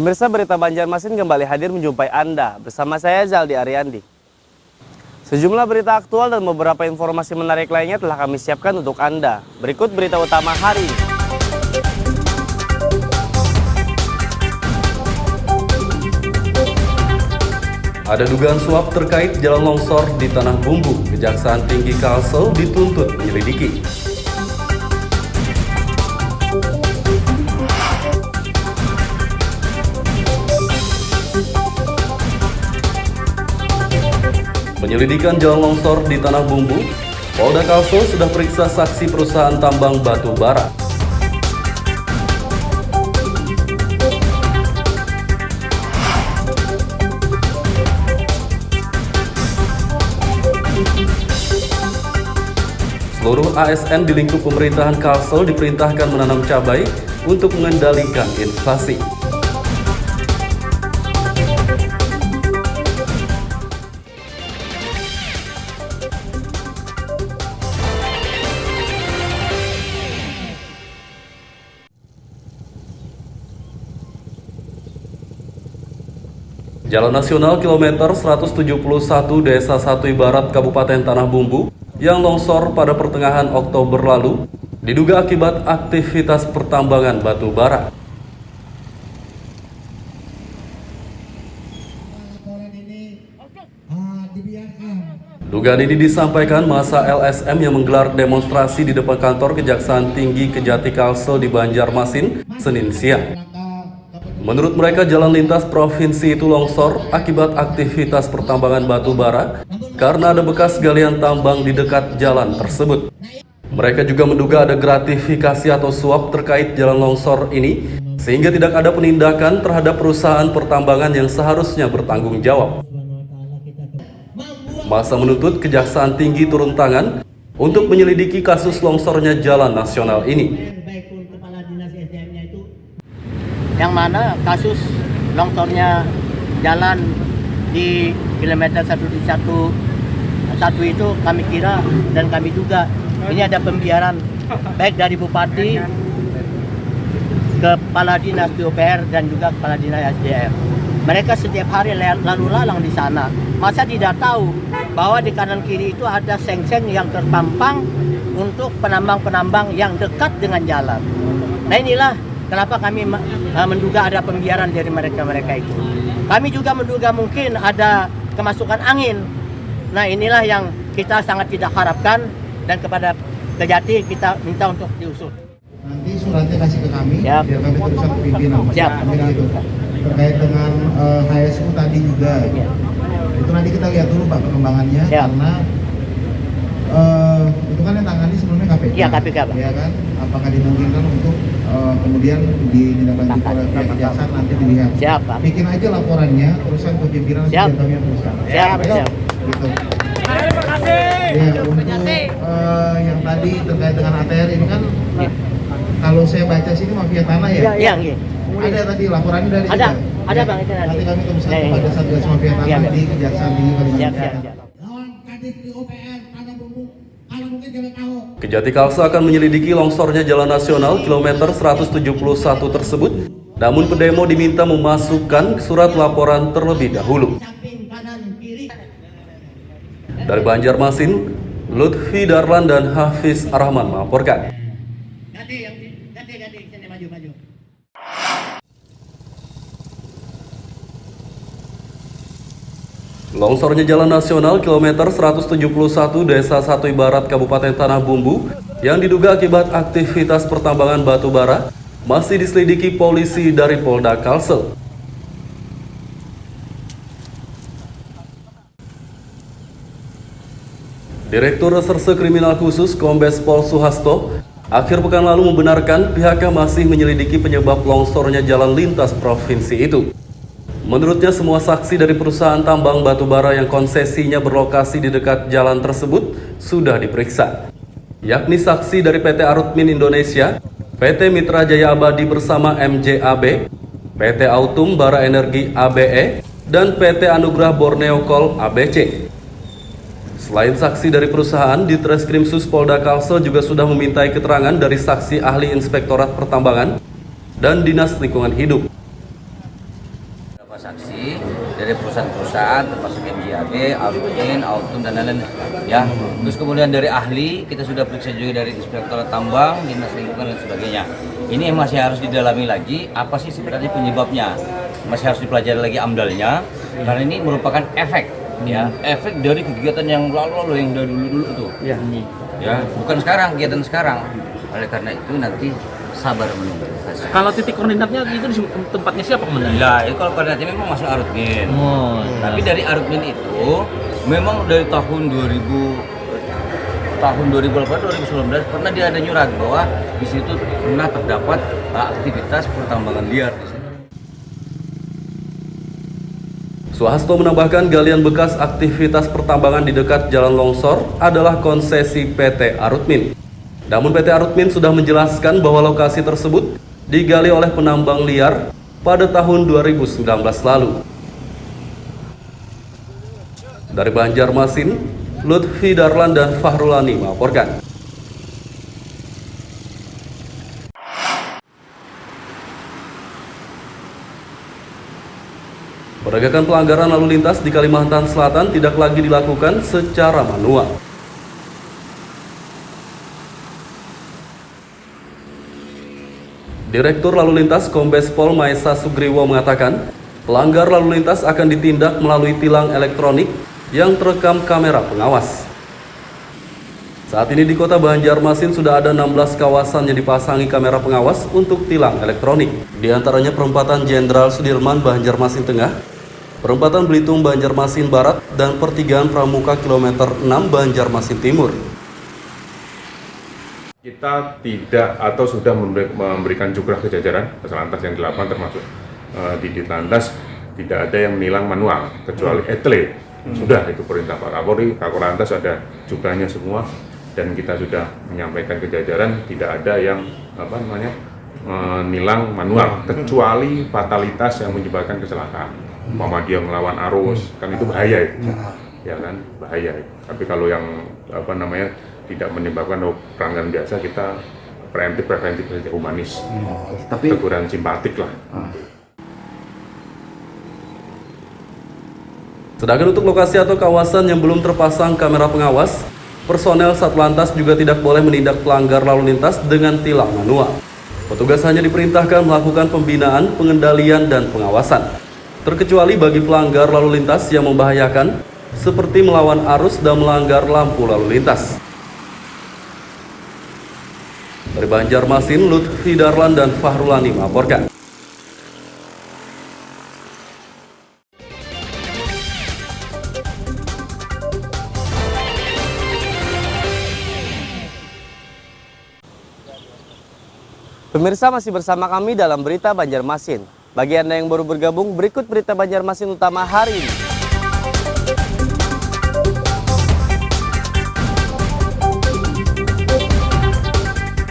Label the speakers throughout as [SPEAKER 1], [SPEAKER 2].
[SPEAKER 1] Pemirsa, berita Banjarmasin kembali hadir menjumpai Anda. Bersama saya Zaldi Ariandi. Sejumlah berita aktual dan beberapa informasi menarik lainnya telah kami siapkan untuk Anda. Berikut berita utama hari ini.
[SPEAKER 2] Ada dugaan suap terkait jalan longsor di Tanah Bumbu. Kejaksaan Tinggi Kalsel dituntut menyelidiki. Penyelidikan jalan longsor di Tanah Bumbu, Polda Kalsel sudah periksa saksi perusahaan tambang batu bara. Seluruh ASN di lingkup pemerintahan Kalsel diperintahkan menanam cabai untuk mengendalikan inflasi. Jalan Nasional kilometer 171 Desa 1 Barat Kabupaten Tanah Bumbu yang longsor pada pertengahan Oktober lalu diduga akibat aktivitas pertambangan batu bara. Dugaan ini disampaikan massa LSM yang menggelar demonstrasi di depan kantor Kejaksaan Tinggi Kejati Kalsel di Banjarmasin, Senin siang. Menurut mereka, jalan lintas provinsi itu longsor akibat aktivitas pertambangan batu bara karena ada bekas galian tambang di dekat jalan tersebut. Mereka juga menduga ada gratifikasi atau suap terkait jalan longsor ini, sehingga tidak ada penindakan terhadap perusahaan pertambangan yang seharusnya bertanggung jawab. Massa menuntut Kejaksaan Tinggi turun tangan untuk menyelidiki kasus longsornya jalan nasional ini.
[SPEAKER 3] Yang mana kasus longsornya jalan di kilometer 111 itu kami kira dan kami duga ini ada pembiaran baik dari Bupati, Kepala Dinas PUPR dan juga Kepala Dinas SDM. Mereka setiap hari lalu lalang di sana. Masa tidak tahu bahwa di kanan kiri itu ada seng-seng yang terpampang untuk penambang-penambang yang dekat dengan jalan. Nah, inilah kenapa kami menduga ada pembiaran dari mereka itu. Kami juga menduga mungkin ada kemasukan angin. Nah, inilah yang kita sangat tidak harapkan dan kepada Kejati kita minta untuk diusut.
[SPEAKER 4] Nanti suratnya kasih ke kami,
[SPEAKER 3] Siap.
[SPEAKER 4] biar kami terus ke pimpinan.
[SPEAKER 3] Siap.
[SPEAKER 4] Itu. Terkait dengan HSU tadi juga.
[SPEAKER 3] Ya.
[SPEAKER 4] Itu nanti kita lihat dulu Pak perkembangannya.
[SPEAKER 3] Siap.
[SPEAKER 4] Karena itu kan yang tangani sebelumnya KPK.
[SPEAKER 3] Iya, KPK Pak.
[SPEAKER 4] Ya kan? Apakah dimungkinkan untuk kemudian ditindaklanjuti oleh pihak kejaksaan nanti dilihat.
[SPEAKER 3] Siap Pak.
[SPEAKER 4] Bikin aja laporannya, terusan ke pimpinan
[SPEAKER 3] Siap.
[SPEAKER 4] biar kami yang teruskan.
[SPEAKER 3] Siap.
[SPEAKER 4] Gitu. Terima kasih. Ya, untuk yang tadi terkait dengan ATR ini kan kalau saya baca sini mafia tanah ya.
[SPEAKER 3] Iya, iya.
[SPEAKER 4] Ada tadi laporannya dari
[SPEAKER 3] Ada
[SPEAKER 4] ya.
[SPEAKER 3] Bang itu nanti.
[SPEAKER 4] Nanti kami teruskan
[SPEAKER 3] Ya, ya.
[SPEAKER 4] kepada Satgas Mafia Tanah
[SPEAKER 3] Ya, ya.
[SPEAKER 4] di Kejaksaan Tinggi Kalimantan.
[SPEAKER 3] Siap.
[SPEAKER 5] Lawan Kadif di UPR Tanah Bumbu, kalau mungkin kita tahu.
[SPEAKER 2] Kejati Kalsel akan menyelidiki longsornya jalan nasional kilometer 171 tersebut, namun pendemo diminta memasukkan surat laporan terlebih dahulu.
[SPEAKER 5] Samping kanan kiri.
[SPEAKER 2] Dari Banjarmasin, Lutfi Darlan dan Hafiz Arahman melaporkan.
[SPEAKER 5] Ganti, sini maju.
[SPEAKER 2] Longsornya jalan nasional kilometer 171 Desa 1 Barat Kabupaten Tanah Bumbu yang diduga akibat aktivitas pertambangan batu bara masih diselidiki polisi dari Polda Kalsel. Direktur Reserse Kriminal Khusus Kombes Pol Suhasto akhir pekan lalu membenarkan pihaknya masih menyelidiki penyebab longsornya jalan lintas provinsi itu. Menurutnya, semua saksi dari perusahaan tambang batu bara yang konsesinya berlokasi di dekat jalan tersebut sudah diperiksa, yakni saksi dari PT Arutmin Indonesia, PT Mitra Jaya Abadi bersama MJAB, PT Autum Bara Energi ABE, dan PT Anugrah Borneo Coal ABC. Selain saksi dari perusahaan, Ditreskrimsus Polda Kalsel juga sudah memintai keterangan dari saksi ahli Inspektorat Pertambangan dan Dinas Lingkungan Hidup.
[SPEAKER 6] saksi dari perusahaan-perusahaan termasuk MJAB, Arutmin, Autum dan lain-lain ya. Terus kemudian dari ahli kita sudah periksa juga dari Inspektorat Tambang, Dinas Lingkungan dan sebagainya. Ini masih harus didalami lagi apa sih sebenarnya penyebabnya. Masih harus dipelajari lagi AMDAL-nya karena ini merupakan efek ya, efek dari kegiatan yang lalu yang dari dulu tuh. Ya, bukan sekarang, kegiatan sekarang. Oleh karena itu nanti sabar menunggu.
[SPEAKER 7] Kalau titik koordinatnya itu di tempatnya siapa komandan?
[SPEAKER 6] Ya, itu kalau koordinatnya memang masuk Arutmin. Tapi dari Arutmin itu memang dari tahun 2018 pernah dia ada nyurat bahwa di situ pernah terdapat aktivitas pertambangan liar di situ.
[SPEAKER 2] Suhasto menambahkan galian bekas aktivitas pertambangan di dekat jalan longsor adalah konsesi PT Arutmin. Namun PT Arutmin sudah menjelaskan bahwa lokasi tersebut digali oleh penambang liar pada tahun 2019 lalu. Dari Banjarmasin, Lutfi Darlan dan Fahrulani melaporkan. Penegakan pelanggaran lalu lintas di Kalimantan Selatan tidak lagi dilakukan secara manual. Direktur Lalu Lintas Kombes Pol Maesa Sugriwo mengatakan, pelanggar lalu lintas akan ditindak melalui tilang elektronik yang terekam kamera pengawas. Saat ini di Kota Banjarmasin sudah ada 16 kawasan yang dipasangi kamera pengawas untuk tilang elektronik. Di antaranya perempatan Jenderal Sudirman Banjarmasin Tengah, perempatan Belitung Banjarmasin Barat, dan pertigaan Pramuka kilometer 6 Banjarmasin Timur.
[SPEAKER 8] Kita tidak atau sudah memberikan cukrah ke jajaran Satlantas yang 8 termasuk di Ditlantas tidak ada yang menilang manual kecuali etle. Sudah itu perintah Pak Kapolri, Kakor Lantas ada cukrahnya semua dan kita sudah menyampaikan ke jajaran tidak ada yang menilang manual kecuali fatalitas yang menyebabkan kecelakaan. Umpama dia melawan arus kan itu bahaya itu. Ya kan bahaya itu. Tapi kalau yang tidak menyebabkan pelanggaran biasa kita preventif saja, humanis, teguran simpatik lah.
[SPEAKER 2] Sedangkan untuk lokasi atau kawasan yang belum terpasang kamera pengawas, personel Satlantas juga tidak boleh menindak pelanggar lalu lintas dengan tilang manual. Petugas hanya diperintahkan melakukan pembinaan, pengendalian, dan pengawasan, terkecuali bagi pelanggar lalu lintas yang membahayakan, seperti melawan arus dan melanggar lampu lalu lintas. Dari Banjarmasin, Lutfi Darlan dan Fahrulani melaporkan.
[SPEAKER 1] Pemirsa masih bersama kami dalam Berita Banjarmasin. Bagi Anda yang baru bergabung, berikut Berita Banjarmasin utama hari ini.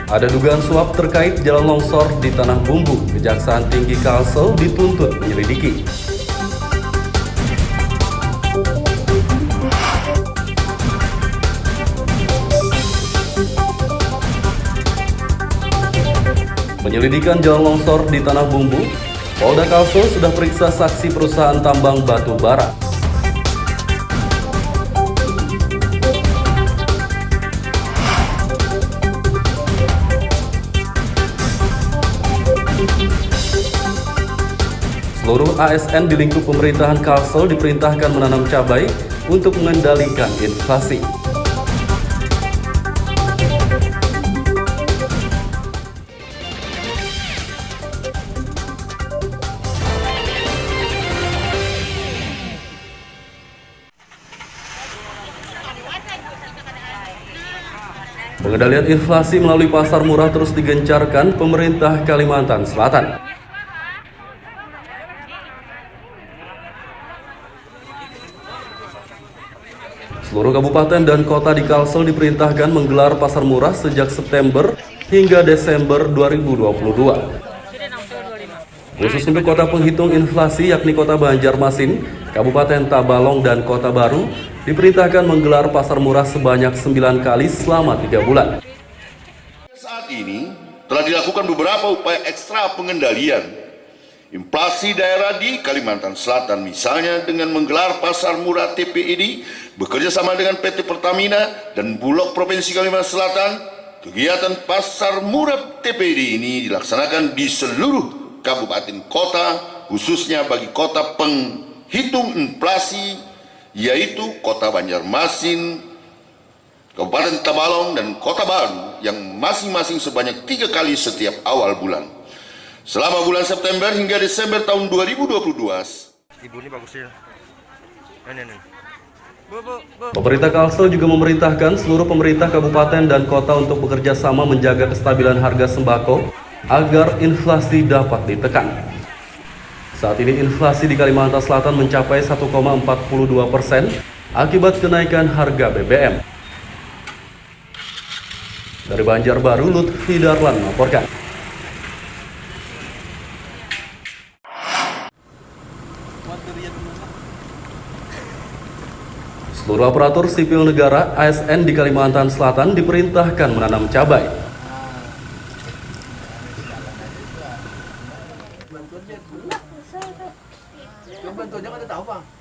[SPEAKER 2] Ada dugaan suap terkait jalan longsor di Tanah Bumbu. Kejaksaan Tinggi Kalsel dituntut menyelidiki. Penyelidikan jalan longsor di Tanah Bumbu, Polda Kalsel sudah periksa saksi perusahaan tambang batu bara. Seluruh ASN di lingkup pemerintahan Kalsel diperintahkan menanam cabai untuk mengendalikan inflasi. Pengendalian inflasi melalui pasar murah terus digencarkan pemerintah Kalimantan Selatan. Seluruh kabupaten dan kota di Kalsel diperintahkan menggelar pasar murah sejak September hingga Desember 2022. Khusus untuk kota penghitung inflasi yakni Kota Banjarmasin, Kabupaten Tabalong, dan Kota Baru, diperintahkan menggelar pasar murah sebanyak 9 kali selama 3 bulan.
[SPEAKER 9] Saat ini telah dilakukan beberapa upaya ekstra pengendalian inflasi daerah di Kalimantan Selatan, misalnya dengan menggelar pasar murah TPID bekerja sama dengan PT Pertamina dan Bulog Provinsi Kalimantan Selatan. Kegiatan pasar murah TPID ini dilaksanakan di seluruh kabupaten kota, khususnya bagi kota penghitung inflasi, yaitu Kota Banjarmasin, Kabupaten Tabalong, dan Kota Baru, yang masing-masing sebanyak 3 kali setiap awal bulan. Selama bulan September hingga Desember tahun 2022.
[SPEAKER 2] Pemerintah Kalsel juga memerintahkan seluruh pemerintah kabupaten dan kota untuk bekerja sama menjaga kestabilan harga sembako agar inflasi dapat ditekan. Saat ini inflasi di Kalimantan Selatan mencapai 1,42% akibat kenaikan harga BBM. Dari Banjarbaru, Lutfi Darlan melaporkan. Seluruh aparatur sipil negara ASN di Kalimantan Selatan diperintahkan menanam cabai.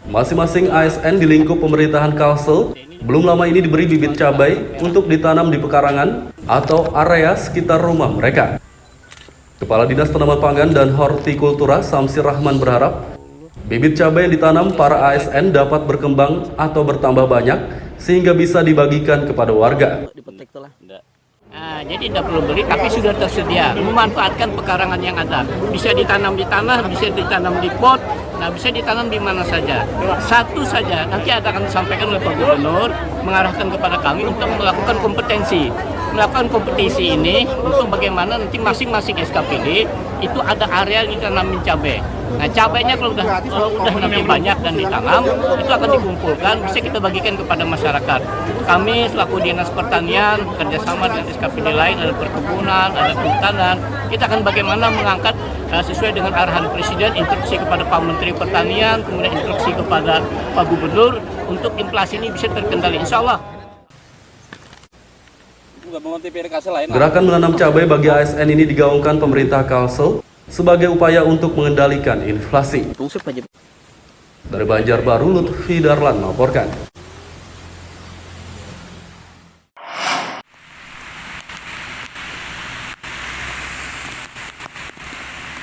[SPEAKER 2] Masing-masing ASN di lingkup pemerintahan Kalsel belum lama ini diberi bibit cabai untuk ditanam di pekarangan atau area sekitar rumah mereka. Kepala Dinas Tanaman Pangan dan Hortikultura Samsir Rahman berharap bibit cabai yang ditanam para ASN dapat berkembang atau bertambah banyak sehingga bisa dibagikan kepada warga.
[SPEAKER 3] Jadi tidak perlu beli, tapi sudah tersedia. Memanfaatkan pekarangan yang ada. Bisa ditanam di tanah, bisa ditanam di pot, nah bisa ditanam di mana saja. Satu saja, nanti akan disampaikan oleh Pak Gubernur, mengarahkan kepada kami untuk melakukan kompetensi. Melakukan kompetisi ini untuk bagaimana nanti masing-masing SKPD itu ada area yang ditanamin cabai. Nah cabainya kalau udah nanti banyak dan ditanam, itu akan dikumpulkan, bisa kita bagikan kepada masyarakat. Kami selaku Dinas Pertanian kerjasama dengan SKPD lain, ada perkebunan, ada kehutanan, kita akan bagaimana mengangkat sesuai dengan arahan Presiden, instruksi kepada Pak Menteri Pertanian, kemudian instruksi kepada Pak Gubernur untuk inflasi ini bisa terkendali, insya Allah.
[SPEAKER 2] Gerakan menanam cabai bagi ASN ini digaungkan pemerintah Kalsel sebagai upaya untuk mengendalikan inflasi. Dari Banjarbaru, Lutfi Darlan melaporkan.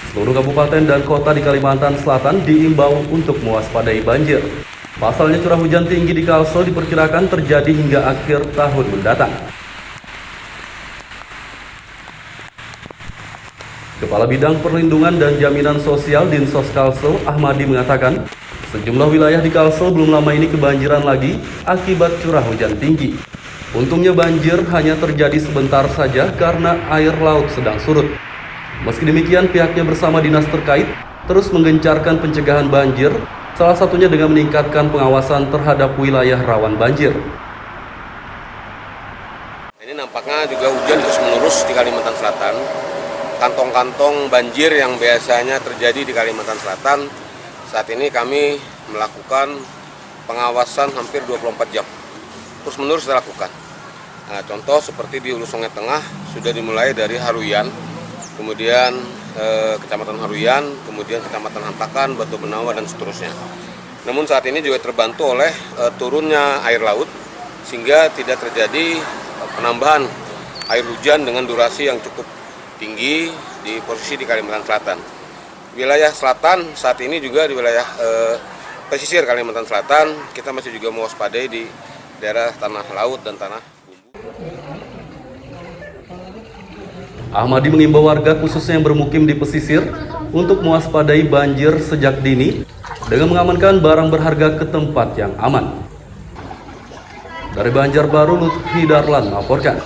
[SPEAKER 2] Seluruh kabupaten dan kota di Kalimantan Selatan diimbau untuk mewaspadai banjir. Pasalnya curah hujan tinggi di Kalsel diperkirakan terjadi hingga akhir tahun mendatang. Kepala Bidang Perlindungan dan Jaminan Sosial Dinsos Kalsel, Ahmadi, mengatakan sejumlah wilayah di Kalsel belum lama ini kebanjiran lagi akibat curah hujan tinggi. Untungnya banjir hanya terjadi sebentar saja karena air laut sedang surut. Meski demikian, pihaknya bersama dinas terkait terus menggencarkan pencegahan banjir, salah satunya dengan meningkatkan pengawasan terhadap wilayah rawan banjir.
[SPEAKER 10] Ini nampaknya juga hujan terus-menerus di Kalimantan Selatan. Kantong-kantong banjir yang biasanya terjadi di Kalimantan Selatan, saat ini kami melakukan pengawasan hampir 24 jam. Terus-menerus kita lakukan. Nah, contoh seperti di Hulu Sungai Tengah sudah dimulai dari Haruyan, kemudian Kecamatan Haruyan, kemudian Kecamatan Hantakan, Batu Benawa, dan seterusnya. Namun saat ini juga terbantu oleh turunnya air laut, sehingga tidak terjadi penambahan air hujan dengan durasi yang cukup tinggi di posisi di Kalimantan Selatan. Wilayah selatan saat ini juga di wilayah pesisir Kalimantan Selatan kita masih juga mewaspadai di daerah tanah laut dan tanah bumbu.
[SPEAKER 2] Ahmadi mengimbau warga khususnya yang bermukim di pesisir untuk mewaspadai banjir sejak dini dengan mengamankan barang berharga ke tempat yang aman. Dari Banjarbaru, Lutfi Darlan melaporkan.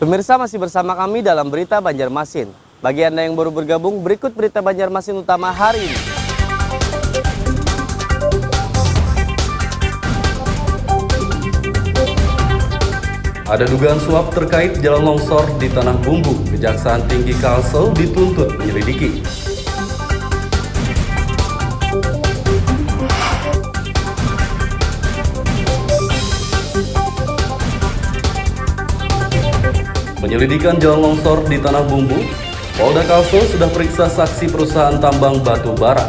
[SPEAKER 1] Pemirsa, masih bersama kami dalam Berita Banjarmasin. Bagi Anda yang baru bergabung, berikut Berita Banjarmasin utama hari ini.
[SPEAKER 2] Ada dugaan suap terkait jalan longsor di Tanah Bumbu. Kejaksaan Tinggi Kalsel dituntut menyelidiki. Penyelidikan jalan longsor di Tanah Bumbu, Polda Kalsel sudah periksa saksi perusahaan tambang batu bara.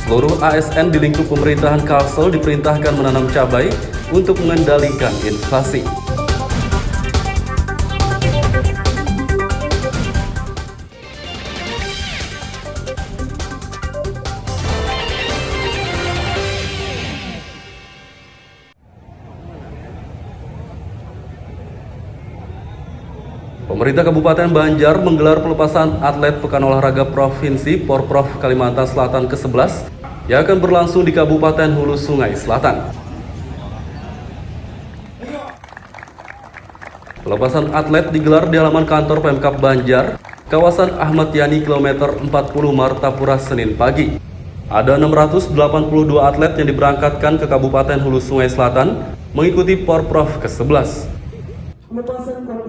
[SPEAKER 2] Seluruh ASN di lingkup pemerintahan Kalsel diperintahkan menanam cabai untuk mengendalikan inflasi. Pemerintah Kabupaten Banjar menggelar pelepasan atlet Pekan Olahraga Provinsi Porprov Kalimantan Selatan ke-11 yang akan berlangsung di Kabupaten Hulu Sungai Selatan. Pelepasan atlet digelar di halaman kantor Pemkab Banjar, kawasan Ahmad Yani kilometer 40 Martapura Senin pagi. Ada 682 atlet yang diberangkatkan ke Kabupaten Hulu Sungai Selatan mengikuti Porprov ke-11.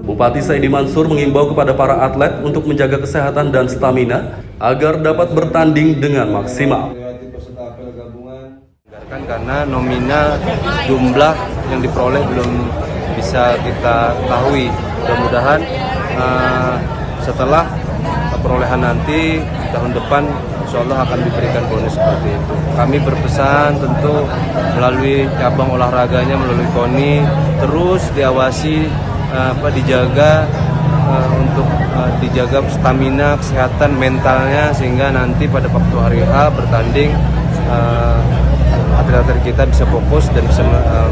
[SPEAKER 2] Bupati Saidi Mansur mengimbau kepada para atlet untuk menjaga kesehatan dan stamina agar dapat bertanding dengan maksimal.
[SPEAKER 11] Karena nominal jumlah yang diperoleh belum bisa kita ketahui. Mudah-mudahan setelah perolehan nanti tahun depan insya Allah akan diberikan bonus seperti itu. Kami berpesan tentu melalui cabang olahraganya, melalui KONI, terus diawasi, dijaga untuk dijaga stamina, kesehatan, mentalnya, sehingga nanti pada waktu hari H bertanding atlet-atlet kita bisa fokus dan bisa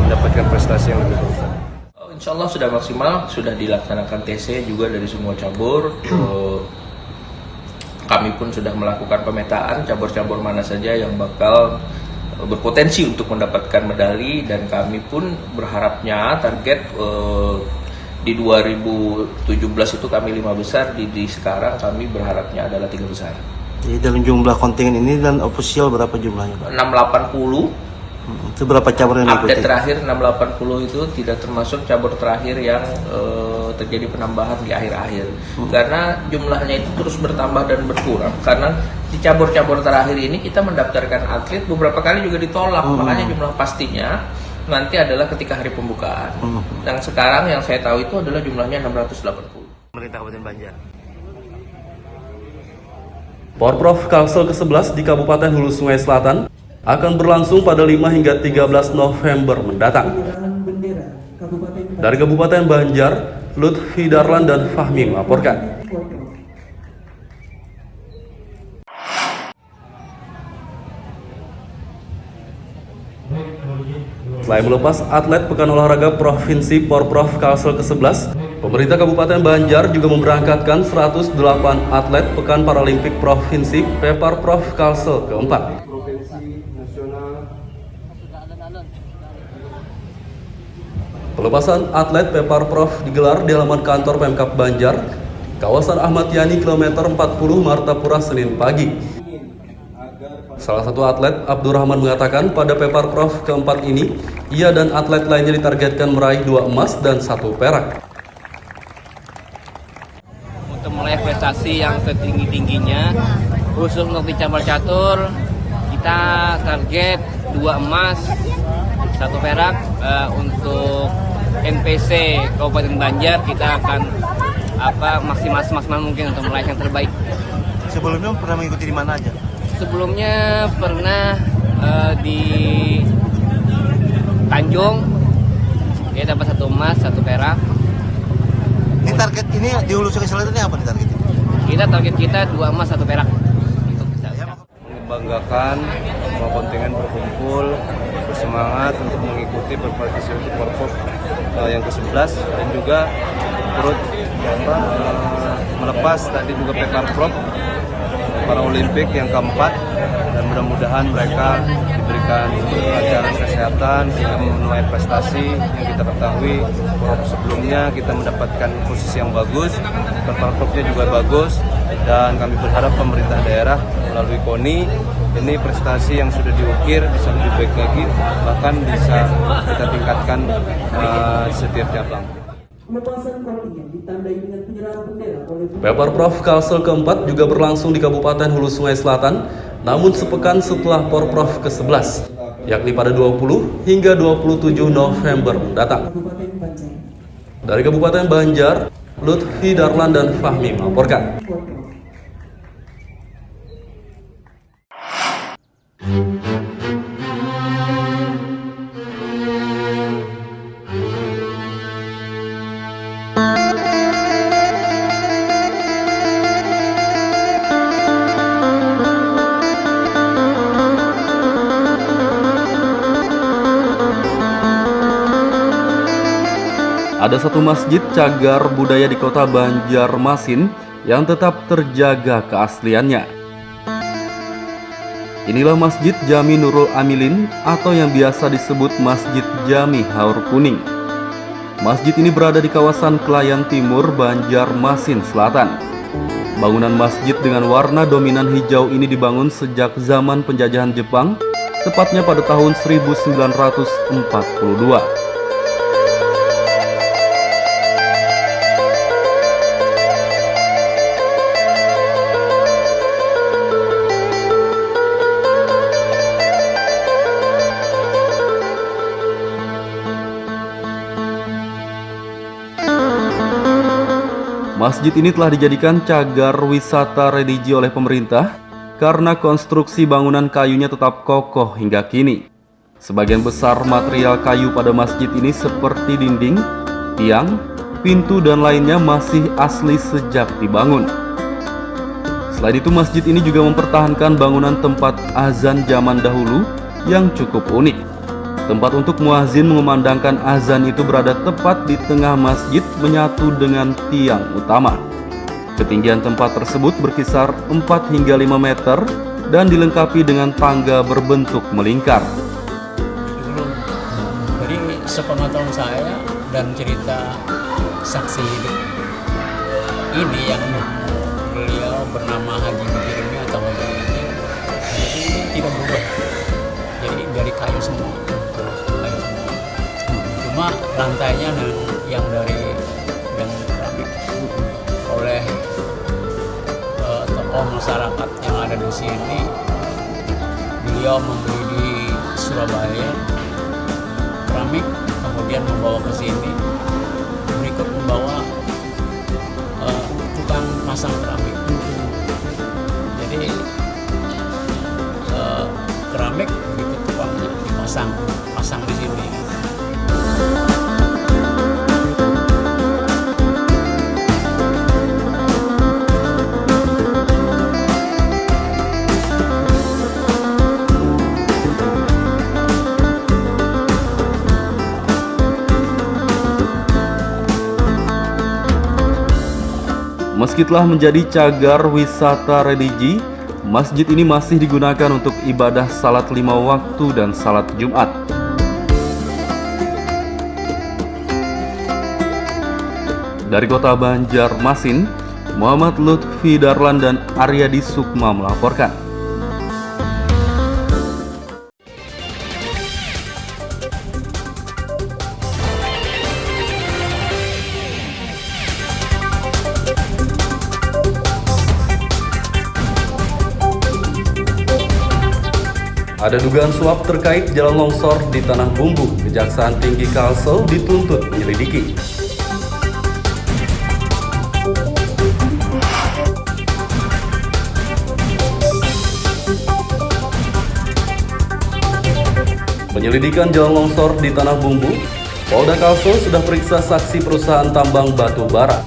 [SPEAKER 11] mendapatkan prestasi yang lebih bagus.
[SPEAKER 7] Insya Allah sudah maksimal, sudah dilaksanakan TC juga dari semua cabur. Kami pun sudah melakukan pemetaan cabur-cabur mana saja yang bakal berpotensi untuk mendapatkan medali, dan kami pun berharapnya target di 2017 itu kami 5 besar, di sekarang kami berharapnya adalah 3 besar.
[SPEAKER 1] Jadi dalam jumlah kontingen ini dan ofisial berapa jumlahnya, Pak?
[SPEAKER 7] 680.
[SPEAKER 1] Itu berapa cabur yang diikuti?
[SPEAKER 7] Update terakhir 680 itu tidak termasuk cabur terakhir yang terjadi penambahan di akhir-akhir. Karena jumlahnya itu terus bertambah dan berkurang. Karena di cabur-cabur terakhir ini kita mendaftarkan atlet beberapa kali juga ditolak. Makanya jumlah pastinya nanti adalah ketika hari pembukaan. Yang sekarang yang saya tahu itu adalah jumlahnya 680.
[SPEAKER 1] Pemerintah Kabupaten Banjar.
[SPEAKER 2] Porprov Kalsel ke-11 di Kabupaten Hulu Sungai Selatan akan berlangsung pada 5 hingga 13 November mendatang. Dari Kabupaten Banjar, Lutfi Darlan dan Fahmi melaporkan. Selain melepas atlet Pekan Olahraga Provinsi Porprov Kalsel ke-11, pemerintah Kabupaten Banjar juga memberangkatkan 108 atlet Pekan Paralimpik Provinsi Peparprov Kalsel ke-4. Pelepasan atlet Peparprov digelar di halaman kantor Pemkab Banjar, kawasan Ahmad Yani kilometer 40 Martapura Senin pagi. Salah satu atlet, Abdurrahman, mengatakan pada Peparprov keempat ini, ia dan atlet lainnya ditargetkan meraih 2 emas dan 1 perak.
[SPEAKER 12] Untuk meraih prestasi yang setinggi-tingginya, khusus untuk di cabur catur, kita target 2 emas, 1 perak. Untuk NPC Kabupaten Banjar kita akan maksimal mungkin untuk meraih yang terbaik.
[SPEAKER 1] Sebelumnya pernah mengikuti di mana aja?
[SPEAKER 12] Sebelumnya pernah di Tanjung, dia dapat 1 emas, 1 perak.
[SPEAKER 1] Ini target ini di Hulu Sungai Selatan ini apa nih target?
[SPEAKER 12] Target kita 2 emas, 1 perak.
[SPEAKER 11] Membanggakan semua kontingen berkumpul bersemangat untuk mengikuti berpartisipasi Porprov yang ke-11, dan juga turut melepas tadi juga Peparprov Paralimpik yang keempat, dan mudah-mudahan mereka diberikan pelajaran kesehatan sehingga menuai prestasi. Yang kita ketahui sebelumnya kita mendapatkan posisi yang bagus, Peparprovnya juga bagus, dan kami berharap pemerintah daerah melalui KONI ini prestasi yang sudah diukir bisa lebih baik lagi, bahkan bisa kita tingkatkan setiap cabang.
[SPEAKER 13] Pelepasan kontingen ditandai dengan penyerahan bendera oleh
[SPEAKER 2] Pemprov Kalsel keempat juga berlangsung di Kabupaten Hulu Sungai Selatan, namun sepekan setelah Porprov ke-11, yakni pada 20 hingga 27 November mendatang. Dari Kabupaten Banjar, Lutfi Darlan dan Fahmi melaporkan. Ada satu masjid cagar budaya di kota Banjarmasin yang tetap terjaga keasliannya. Inilah Masjid Jami Nurul Amilin atau yang biasa disebut Masjid Jami Haur Kuning. Masjid ini berada di kawasan Klayan Timur, Banjarmasin Selatan. Bangunan masjid dengan warna dominan hijau ini dibangun sejak zaman penjajahan Jepang, tepatnya pada tahun 1942. Masjid ini telah dijadikan cagar wisata religi oleh pemerintah karena konstruksi bangunan kayunya tetap kokoh hingga kini. Sebagian besar material kayu pada masjid ini seperti dinding, tiang, pintu dan lainnya masih asli sejak dibangun. Selain itu, masjid ini juga mempertahankan bangunan tempat azan zaman dahulu yang cukup unik. Tempat untuk muazin mengumandangkan azan itu berada tepat di tengah masjid menyatu dengan tiang utama. Ketinggian tempat tersebut berkisar 4 hingga 5 meter dan dilengkapi dengan tangga berbentuk melingkar.
[SPEAKER 14] Jadi sepengetahuan saya dan cerita saksi hidup ini yang beliau bernama Haji Mukirimnya atau Haji ini tidak berubah. Jadi dari kayu semua. Cuma lantainya yang dari yang keramik oleh tokoh masyarakat yang ada di sini. Beliau membeli di Surabaya keramik, kemudian membawa ke sini, berikut membawa tukang pasang keramik. Jadi keramik begitu tukangnya dipasang di sini.
[SPEAKER 2] Meski telah menjadi cagar wisata religi, masjid ini masih digunakan untuk ibadah salat 5 waktu dan salat Jumat. Dari kota Banjarmasin, Muhammad Lutfi Darlan dan Aryadi Sukma melaporkan. Ada dugaan suap terkait jalan longsor di Tanah Bumbu. Kejaksaan Tinggi Kalsel dituntut menyelidiki. Penyelidikan jalan longsor di Tanah Bumbu, Polda Kalsel sudah periksa saksi perusahaan tambang batu bara.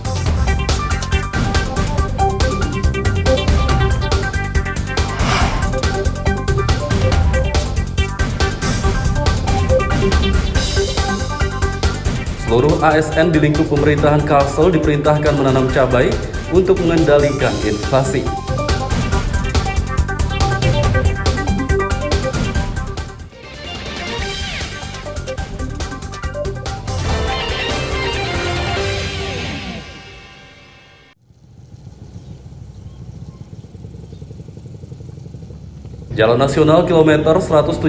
[SPEAKER 2] Seluruh ASN di lingkup pemerintahan Kalsel diperintahkan menanam cabai untuk mengendalikan inflasi. Jalan Nasional kilometer 171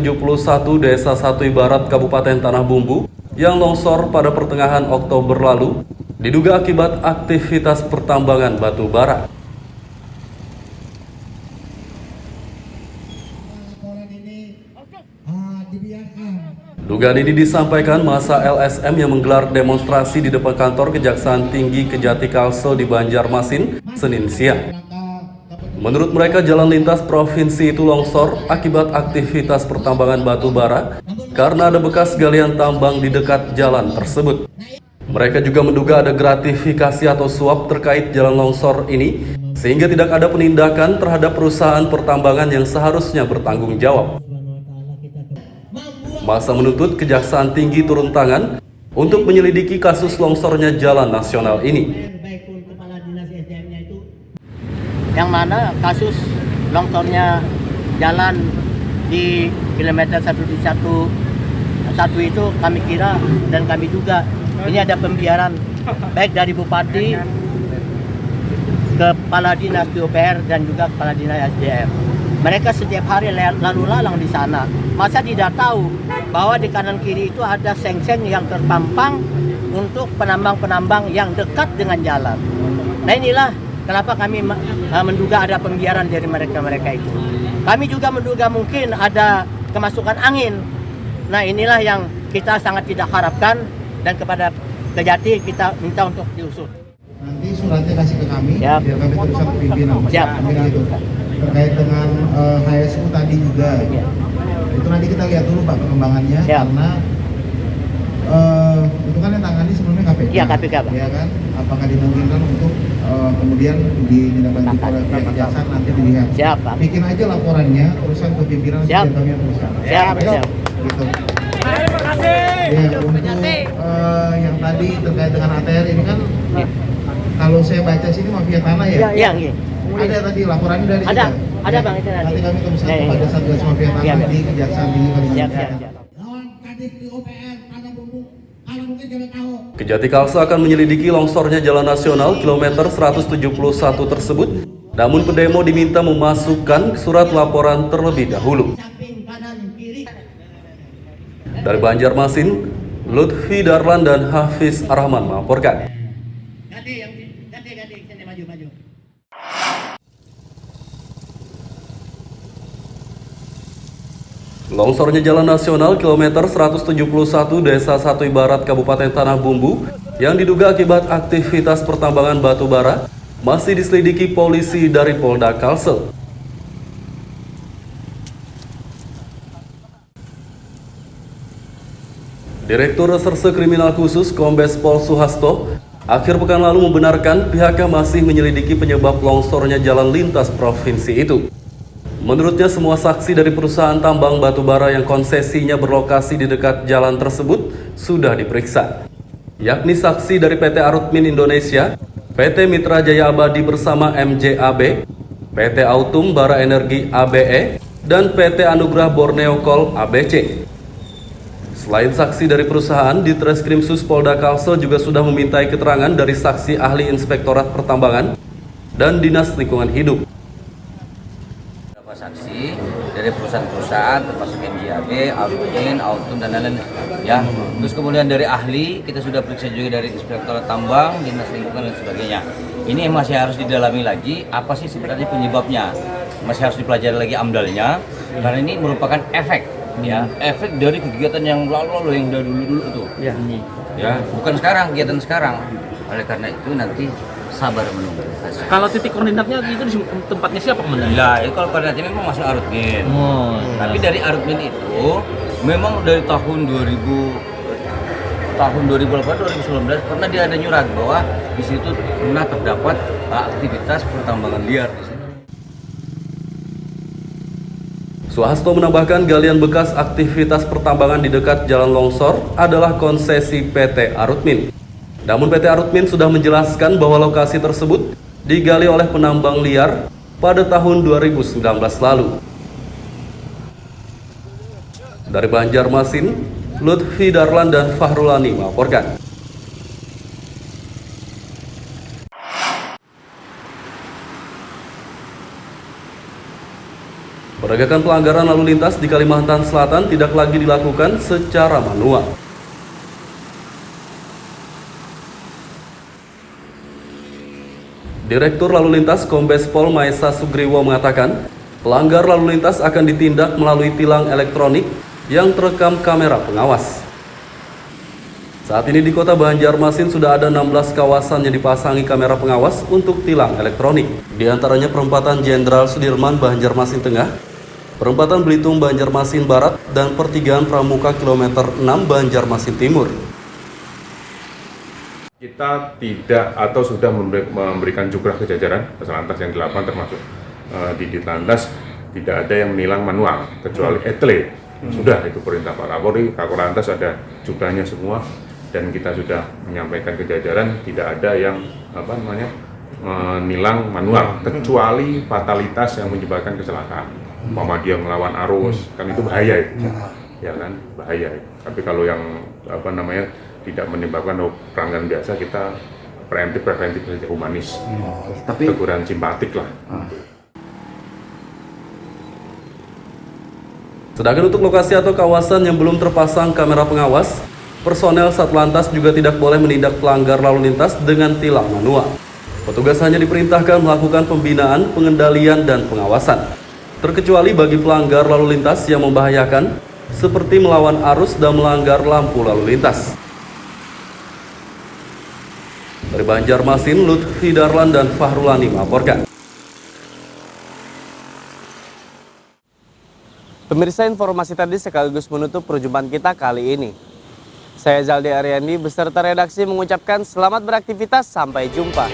[SPEAKER 2] Desa 1 Barat Kabupaten Tanah Bumbu yang longsor pada pertengahan Oktober lalu Diduga akibat aktivitas pertambangan batu bara. Dugaan ini disampaikan masa LSM yang menggelar demonstrasi di depan kantor Kejaksaan Tinggi Kejati Kalsel di Banjarmasin, Senin siang. Menurut mereka, jalan lintas provinsi itu longsor akibat aktivitas pertambangan batu bara karena ada bekas galian tambang di dekat jalan tersebut. Mereka juga menduga ada gratifikasi atau suap terkait jalan longsor ini, sehingga tidak ada penindakan terhadap perusahaan pertambangan yang seharusnya bertanggung jawab. Masa menuntut Kejaksaan Tinggi turun tangan untuk menyelidiki kasus longsornya jalan nasional ini.
[SPEAKER 3] Yang mana kasus longsornya jalan di kilometer 111 itu kami kira dan kami duga ini ada pembiaran baik dari Bupati, Kepala Dinas PUPR dan juga Kepala Dinas SDM. Mereka setiap hari lalu lalang di sana. Masa tidak tahu bahwa di kanan kiri itu ada seng-seng yang terpampang untuk penambang-penambang yang dekat dengan jalan. Nah inilah kenapa kami menduga ada pembiaran dari mereka-mereka itu. Kami juga menduga mungkin ada kemasukan angin. Nah inilah yang kita sangat tidak harapkan dan kepada Kejati kita minta untuk diusut.
[SPEAKER 4] Nanti suratnya kasih ke kami,
[SPEAKER 3] Siap.
[SPEAKER 4] biar kami terus ke pimpinan.
[SPEAKER 3] Siap.
[SPEAKER 4] Gitu. Terkait dengan HSU tadi juga, itu nanti kita lihat dulu Pak perkembangannya.
[SPEAKER 3] Siap.
[SPEAKER 4] Karena itu kan yang tangani sebelumnya KPK.
[SPEAKER 3] Iya KPK Pak.
[SPEAKER 4] Ya kan, apakah dimungkinkan untuk kemudian ditindaklanjuti oleh pihak kejaksaan nanti dilihat.
[SPEAKER 3] Siap Pak.
[SPEAKER 4] Bikin aja laporannya, terusan ke pimpinan
[SPEAKER 3] Siap.
[SPEAKER 4] dan kami yang teruskan.
[SPEAKER 3] Siap. Siap.
[SPEAKER 4] Gitu. Ya, untuk yang tadi terkait dengan ATR ini kan, kalau saya baca sini mafia tanah ya.
[SPEAKER 3] Iya.
[SPEAKER 4] Ada tadi laporannya dari
[SPEAKER 3] Ada
[SPEAKER 4] ya,
[SPEAKER 3] Bang itu
[SPEAKER 4] nanti
[SPEAKER 3] tadi.
[SPEAKER 4] kami teruskan
[SPEAKER 3] Ya.
[SPEAKER 4] kepada Satgas Mafia Tanah di Kejaksaan Tinggi Kalimantan Selatan.
[SPEAKER 5] Lawan Kadif di UPR Tanah Bumbu, kalau mungkin jangan tahu.
[SPEAKER 2] Kejati Kalsel akan menyelidiki longsornya jalan nasional kilometer 171 tersebut. Namun pendemo diminta memasukkan surat laporan terlebih dahulu. Dari Banjarmasin, Lutfi Darlan dan Hafiz Arahman melaporkan. Longsornya jalan nasional kilometer 171 Desa 1 Barat Kabupaten Tanah Bumbu yang diduga akibat aktivitas pertambangan batu bara masih diselidiki polisi dari Polda Kalsel. Direktur Reserse Kriminal Khusus Kombes Pol Suhasto akhir pekan lalu membenarkan pihaknya masih menyelidiki penyebab longsornya jalan lintas provinsi itu. Menurutnya semua saksi dari perusahaan tambang batu bara yang konsesinya berlokasi di dekat jalan tersebut sudah diperiksa, yakni saksi dari PT Arutmin Indonesia, PT Mitra Jaya Abadi bersama MJAB, PT Autum Bara Energi ABE, dan PT Anugrah Borneo Coal ABC. Selain saksi dari perusahaan, Ditreskrimsus Polda Kalsel juga sudah memintai keterangan dari saksi ahli Inspektorat Pertambangan dan Dinas Lingkungan Hidup.
[SPEAKER 6] Beberapa saksi dari perusahaan-perusahaan termasuk MJAB, Arutmin, Autum dan lain-lain ya. Terus kemudian dari ahli kita sudah periksa juga dari Inspektorat Tambang, Dinas Lingkungan dan sebagainya. Ini masih harus didalami lagi apa sih sebenarnya penyebabnya. Masih harus dipelajari lagi amdalnya karena ini merupakan efek dari kegiatan yang lalu yang dari dulu itu. Ya, bukan sekarang kegiatan sekarang. Oleh karena itu nanti sabar menunggu.
[SPEAKER 15] Kalau titik koordinatnya itu di tempatnya siapa komandan?
[SPEAKER 6] Nah, itu kalau koordinatnya memang masuk Arutmin. Tapi dari Arutmin itu memang dari tahun 2018 2019 pernah dia ada nyurat bahwa di situ pernah terdapat aktivitas pertambangan liar di situ.
[SPEAKER 2] Suhasto menambahkan galian bekas aktivitas pertambangan di dekat jalan longsor adalah konsesi PT Arutmin. Namun PT Arutmin sudah menjelaskan bahwa lokasi tersebut digali oleh penambang liar pada tahun 2019 lalu. Dari Banjarmasin, Lutfi Darlan dan Fahrulani melaporkan. Penegakan pelanggaran lalu lintas di Kalimantan Selatan tidak lagi dilakukan secara manual. Direktur Lalu Lintas Kombes Pol Maesa Sugriwo mengatakan, pelanggar lalu lintas akan ditindak melalui tilang elektronik yang terekam kamera pengawas. Saat ini di Kota Banjarmasin sudah ada 16 kawasan yang dipasangi kamera pengawas untuk tilang elektronik. Di antaranya perempatan Jenderal Sudirman Banjarmasin Tengah, perempatan Belitung Banjarmasin Barat, dan pertigaan Pramuka kilometer 6 Banjarmasin Timur.
[SPEAKER 8] Kita tidak atau sudah memberikan cukrah ke jajaran Satlantas yang 8 termasuk di Ditlantas, tidak ada yang menilang manual kecuali etle. Sudah itu perintah Pak Kapolri, Kakor Lantas ada cukrahnya semua, dan kita sudah menyampaikan ke jajaran tidak ada yang menilang manual kecuali fatalitas yang menyebabkan kecelakaan. Umpama dia melawan arus, kan itu bahaya itu. Ya kan, bahaya itu. Tapi kalau yang tidak menyebabkan pelanggaran biasa, kita preventif saja, humanis. Tapi teguran simpatik lah.
[SPEAKER 2] Sedangkan untuk lokasi atau kawasan yang belum terpasang kamera pengawas, personel Satlantas juga tidak boleh menindak pelanggar lalu lintas dengan tilang manual. Petugas hanya diperintahkan melakukan pembinaan, pengendalian, dan pengawasan. Terkecuali bagi pelanggar lalu lintas yang membahayakan, seperti melawan arus dan melanggar lampu lalu lintas. Dari Banjarmasin, Lutfi Darlan dan Fahrulani melaporkan.
[SPEAKER 1] Pemirsa, informasi tadi sekaligus menutup perjumpaan kita kali ini. Saya Zaldi Ariandi beserta redaksi mengucapkan selamat beraktivitas, sampai jumpa.